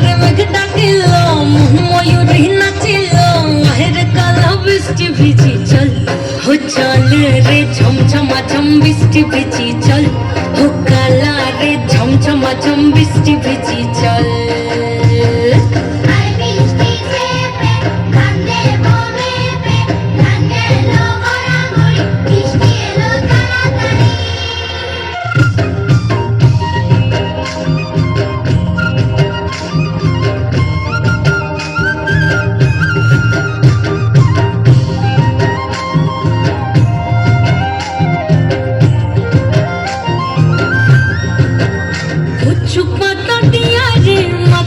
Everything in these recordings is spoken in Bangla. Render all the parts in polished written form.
করে মেঘ ডাকিল ময়ূরী নাচিল মাহের কালা বৃষ্টি ভিজি চল হো চল রে ঝমঝমা ঝম বৃষ্টি ভিজি চল হো কালা রে ঝমঝমা ঝম বৃষ্টি ভিজি চল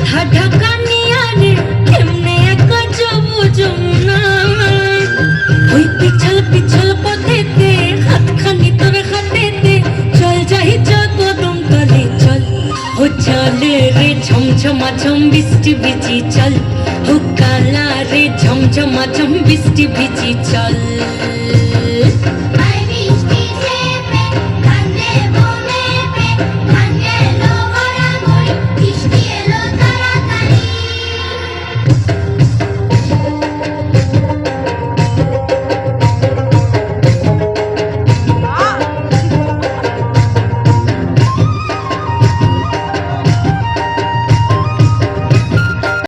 মাথা ঢাকা নিয়া রে কেমনে একা যাবো যমুনায় ওই পিছল পিছল পথেতে হাতখানি তোর হাতেতে চল যাই চল কদম তলে চল ও চল রে ঝমঝমা ঝম বৃষ্টি ভিজি চল ও কালা রে ঝমঝমা ঝম বৃষ্টি ভিজি চল